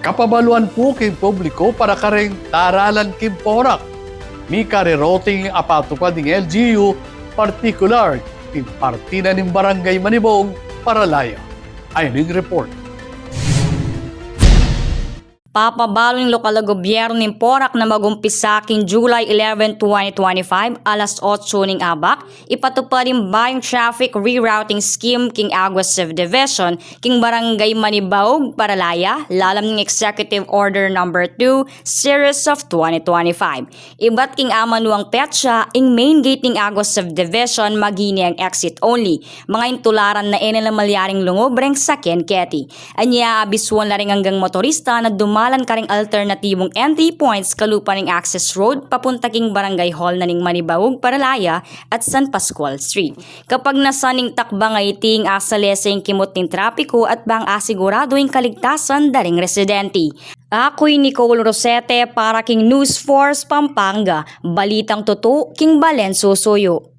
kapabaluan po king publiko para kareng taralan king porak. Mi kariroting apatupad ng LGU, particular king partina ng Barangay Manibong, Paralaya. Ayning report. Papabalo ng lokal na gobyerno ng Porac na mag-umpisa king July 11, 2025, alas 8 ning abak, ipatupad rin bayong traffic rerouting scheme king Aguas Subdivision, king Barangay Manibaog, Paralaya, lalam ng Executive Order No. 2, Series of 2025. Iba't king amanuang petsa, ing main gate ng Aguas Subdivision, magini ang exit only, mga intularan na enelamalyaring lungobreng sa Kenketi. Anya, abisuan na rin hanggang motorista na dumalan karing alternatibong entry points kalupa ng access road papunta king Barangay Hall na ning Manibaog, Paralaya at San Pascual Street. Kapag nasaning takba nga iting asaleseng kimot ng trapiko at bang asigurado yung kaligtasan daring residente. Ako'y Nicole Rosete para king News Force Pampanga, balitang totoo king Balenso Suyo.